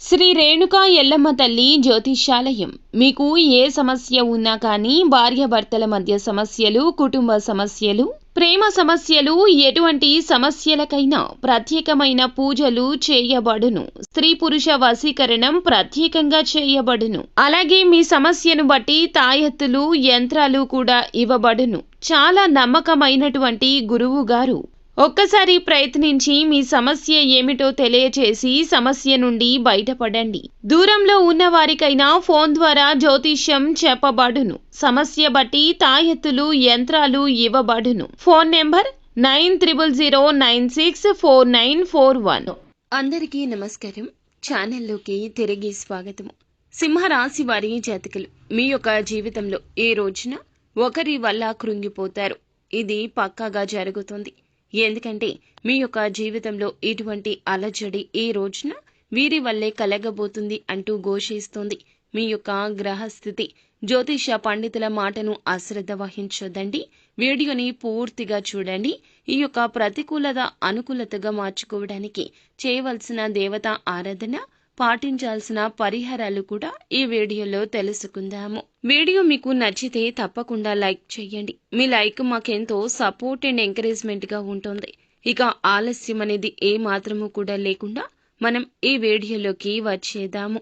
శ్రీ రేణుకా ఎల్లమ్మ తల్లి జ్యోతిష్యాలయం. మీకు ఏ సమస్య ఉన్నా కానీ, భార్యాభర్తల మధ్య సమస్యలు, కుటుంబ సమస్యలు, ప్రేమ సమస్యలు, ఎటువంటి సమస్యలకైనా ప్రత్యేకమైన పూజలు చేయబడును. స్త్రీ పురుష వశీకరణం ప్రత్యేకంగా చేయబడును. అలాగే మీ సమస్యను బట్టి తాయెత్తులు, యంత్రాలు కూడా ఇవ్వబడును. చాలా నమ్మకమైనటువంటి గురువు గారు. ఒక్కసారి ప్రయత్నించి మీ సమస్య ఏమిటో తెలియచేసి సమస్య నుండి బయటపడండి. దూరంలో ఉన్న వారికైనా ఫోన్ ద్వారా జ్యోతిష్యం చెప్పబడును. సమస్య బట్టి తాయెత్తులు, యంత్రాలు ఇవ్వబడును. Phone number 9000964941. అందరికీ నమస్కారం. ఛానల్లోకి తిరిగి స్వాగతం. సింహరాశి వారి జాతకులు, మీ యొక్క జీవితంలో ఏ రోజున ఒకరి వల్ల కృంగిపోతారు. ఇది పక్కాగా జరుగుతుంది. ఎందుకంటే మీ యొక్క జీవితంలో ఇటువంటి అలజడి ఈ రోజున వీరి వల్లే కలగబోతుంది అంటూ ఘోషిస్తుంది మీ యొక్క గ్రహస్థితి. జ్యోతిష పండితుల మాటను అశ్రద్ధ వహించొద్దండి. వీడియోని పూర్తిగా చూడండి. ఈ యొక్క ప్రతికూలత అనుకూలతగా మార్చుకోవడానికి చేయవలసిన దేవతా ఆరాధన, పాటించాల్సిన పరిహారాలు కూడా ఈ వీడియోలో తెలుసుకుందాము. వీడియో మీకు నచ్చితే తప్పకుండా లైక్ చేయండి. మీ లైక్ మాకెంతో సపోర్ట్ అండ్ ఎంకరేజ్మెంట్ గా ఉంటుంది. ఇక ఆలస్యం అనేది ఏ మాత్రము కూడా లేకుండా మనం ఈ వీడియోలోకి వచ్చేద్దాము.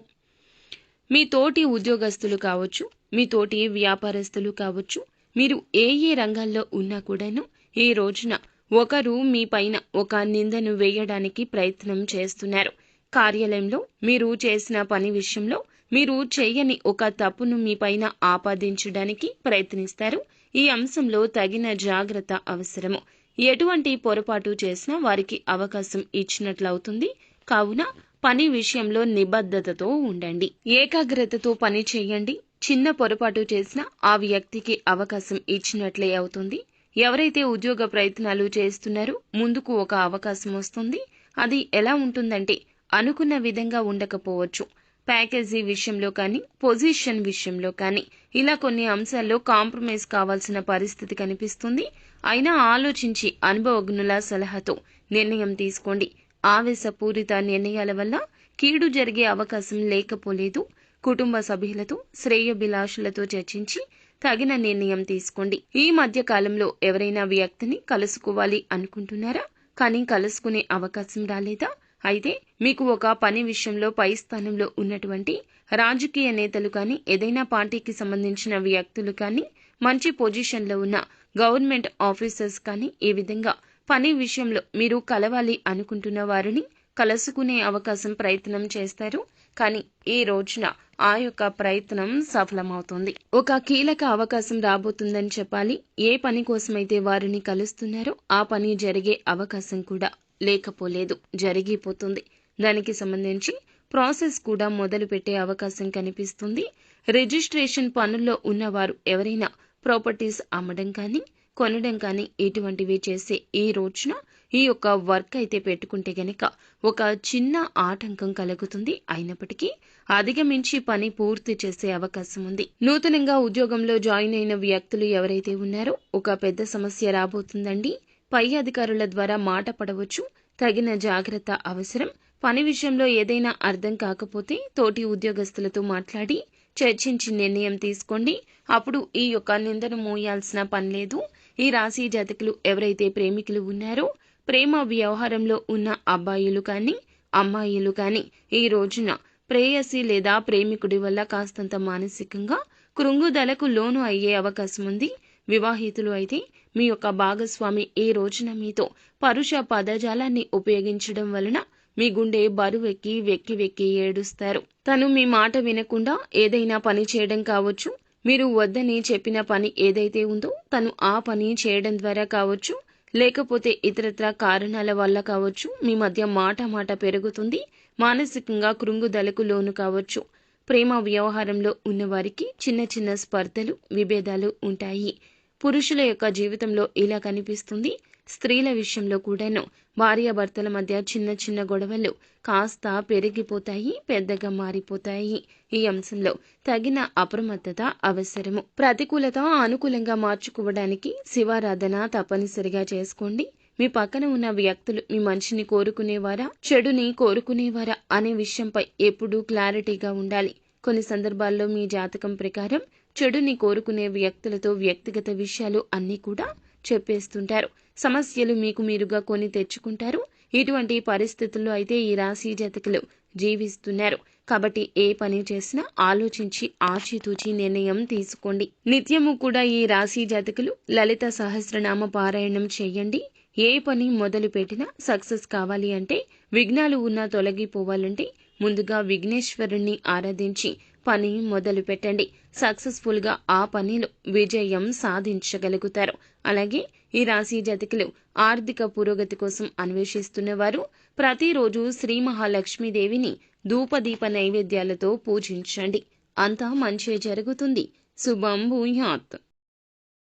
మీ తోటి ఉద్యోగస్తులు కావచ్చు, మీ తోటి వ్యాపారస్తులు కావచ్చు, మీరు ఏ రంగాల్లో ఉన్నా కూడాను ఈ రోజున ఒకరు మీ పైన ఒక నిందను వేయడానికి ప్రయత్నం చేస్తున్నారు. కార్యాలయంలో మీరు చేసిన పని విషయంలో మీరు చేయని ఒక తప్పును మీ పైన ఆపాదించడానికి ప్రయత్నిస్తారు. ఈ అంశంలో తగిన జాగ్రత్త అవసరము. ఎటువంటి పొరపాటు చేసినా వారికి అవకాశం ఇచ్చినట్లవుతుంది. కావున పని విషయంలో నిబద్ధతతో ఉండండి. ఏకాగ్రతతో పని చేయండి. చిన్న పొరపాటు చేసినా ఆ వ్యక్తికి అవకాశం ఇచ్చినట్లే అవుతుంది. ఎవరైతే ఉద్యోగ ప్రయత్నాలు చేస్తున్నారో ముందుకు ఒక అవకాశం వస్తుంది. అది ఎలా ఉంటుందంటే అనుకున్న విధంగా ఉండకపోవచ్చు. ప్యాకేజీ విషయంలో కానీ, పొజిషన్ విషయంలో కానీ, ఇలా కొన్ని అంశాల్లో కాంప్రమైజ్ కావాల్సిన పరిస్థితి కనిపిస్తుంది. అయినా ఆలోచించి అనుభవజ్ఞుల సలహాతో నిర్ణయం తీసుకోండి. ఆవేశపూరిత నిర్ణయాల వల్ల కీడు జరిగే అవకాశం లేకపోలేదు. కుటుంబ సభ్యులతో, శ్రేయోభిలాషులతో చర్చించి తగిన నిర్ణయం తీసుకోండి. ఈ మధ్య కాలంలో ఎవరైనా వ్యక్తిని కలుసుకోవాలి అనుకుంటున్నారా? కానీ కలుసుకునే అవకాశం రాలేదా? అయితే మీకు ఒక పని విషయంలో పై స్థానంలో ఉన్నటువంటి రాజకీయ నేతలు కానీ, ఏదైనా పార్టీకి సంబంధించిన వ్యక్తులు కానీ, మంచి పొజిషన్లో ఉన్న గవర్నమెంట్ ఆఫీసర్స్ కానీ, ఈ విధంగా పని విషయంలో మీరు కలవాలి అనుకుంటున్న వారిని కలుసుకునే అవకాశం ప్రయత్నం చేస్తారు. కానీ ఈ రోజున ఆ యొక్క ప్రయత్నం సఫలమవుతుంది. ఒక కీలక అవకాశం రాబోతుందని చెప్పాలి. ఏ పని కోసమైతే వారిని కలుస్తున్నారో ఆ పని జరిగే అవకాశం కూడా లేకపోలేదు, జరిగిపోతుంది. దానికి సంబంధించి ప్రాసెస్ కూడా మొదలు పెట్టే అవకాశం కనిపిస్తుంది. రిజిస్ట్రేషన్ పనుల్లో ఉన్నవారు ఎవరైనా ప్రాపర్టీస్ అమ్మడం కానీ, కొనడం కానీ ఇటువంటివి చేసే ఈ రోజున ఈ యొక్క వర్క్ అయితే పెట్టుకుంటే గనక ఒక చిన్న ఆటంకం కలుగుతుంది. అయినప్పటికీ అధిగమించి పని పూర్తి చేసే అవకాశం ఉంది. నూతనంగా ఉద్యోగంలో జాయిన్ అయిన వ్యక్తులు ఎవరైతే ఉన్నారో ఒక పెద్ద సమస్య రాబోతుందండి. పై అధికారుల ద్వారా మాట పడవచ్చు. తగిన జాగ్రత్త అవసరం. పని విషయంలో ఏదైనా అర్థం కాకపోతే తోటి ఉద్యోగస్తులతో మాట్లాడి చర్చించి నిర్ణయం తీసుకోండి. అప్పుడు ఈ యొక్క నిందను మోయాల్సిన పని లేదు. ఈ రాశి జాతకులు ఎవరైతే ప్రేమికులు ఉన్నారో, ప్రేమ వ్యవహారంలో ఉన్న అబ్బాయిలు కానీ, అమ్మాయిలు కానీ ఈ రోజున ప్రేయసి లేదా ప్రేమికుడి వల్ల కాస్తంత మానసికంగా కృంగుదలకు లోను అయ్యే అవకాశం ఉంది. వివాహితులు అయితే మీ యొక్క భాగస్వామి ఈ రోజున మీతో పరుష పదజాలాన్ని ఉపయోగించడం వలన మీ గుండె బరువెక్కి వెక్కి వెక్కి ఏడుస్తారు. తను మీ మాట వినకుండా ఏదైనా పని చేయడం కావచ్చు, మీరు వద్దని చెప్పిన పని ఏదైతే ఉందో తను ఆ పని చేయడం ద్వారా కావచ్చు, లేకపోతే ఇతరత్ర కారణాల వల్ల కావచ్చు, మీ మధ్య మాట పెరుగుతుంది. మానసికంగా కృంగుదలకు లోను కావచ్చు. ప్రేమ వ్యవహారంలో ఉన్నవారికి చిన్న చిన్న స్పర్ధలు, విభేదాలు ఉంటాయి. పురుషుల యొక్క జీవితంలో ఇలా కనిపిస్తుంది. స్త్రీల విషయంలో కూడాను భార్యాభర్తల మధ్య చిన్న చిన్న గొడవలు కాస్త పెరిగిపోతాయి, పెద్దగా మారిపోతాయి. ఈ అంశంలో తగిన అప్రమత్తత అవసరము. ప్రతికూలత అనుకూలంగా మార్చుకోవడానికి శివారాధన తప్పనిసరిగా చేసుకోండి. మీ పక్కన ఉన్న వ్యక్తులు మీ మంచిని కోరుకునేవారా, చెడుని కోరుకునేవారా అనే విషయంపై ఎప్పుడూ క్లారిటీగా ఉండాలి. కొన్ని సందర్భాల్లో మీ జాతకం ప్రకారం చెడుని కోరుకునే వ్యక్తులతో వ్యక్తిగత విషయాలు అన్నీ కూడా చెప్పేస్తుంటారు. సమస్యలు మీకు మీరుగా కొని తెచ్చుకుంటారు. ఇటువంటి పరిస్థితుల్లో అయితే ఈ రాశి జాతకులు జీవిస్తున్నారు. కాబట్టి ఏ పని చేసినా ఆలోచించి ఆచితూచి నిర్ణయం తీసుకోండి. నిత్యము కూడా ఈ రాశి జాతకులు లలిత సహస్రనామ పారాయణం చేయండి. ఏ పని మొదలు పెట్టినా సక్సెస్ కావాలి అంటే, విఘ్నాలు ఉన్నా తొలగిపోవాలంటే ముందుగా విఘ్నేశ్వరుణ్ణి ఆరాధించి పని మొదలు పెట్టండి. సక్సెస్ఫుల్ గా ఆ పనిలో విజయం సాధించగలుగుతారు. అలాగే ఈ రాశి జాతకులు ఆర్థిక పురోగతి కోసం అన్వేషిస్తున్నవారు ప్రతిరోజు శ్రీ మహాలక్ష్మీదేవిని ధూపదీప నైవేద్యాలతో పూజించండి. అంతా మంచి జరుగుతుంది. శుభం భూయాత్.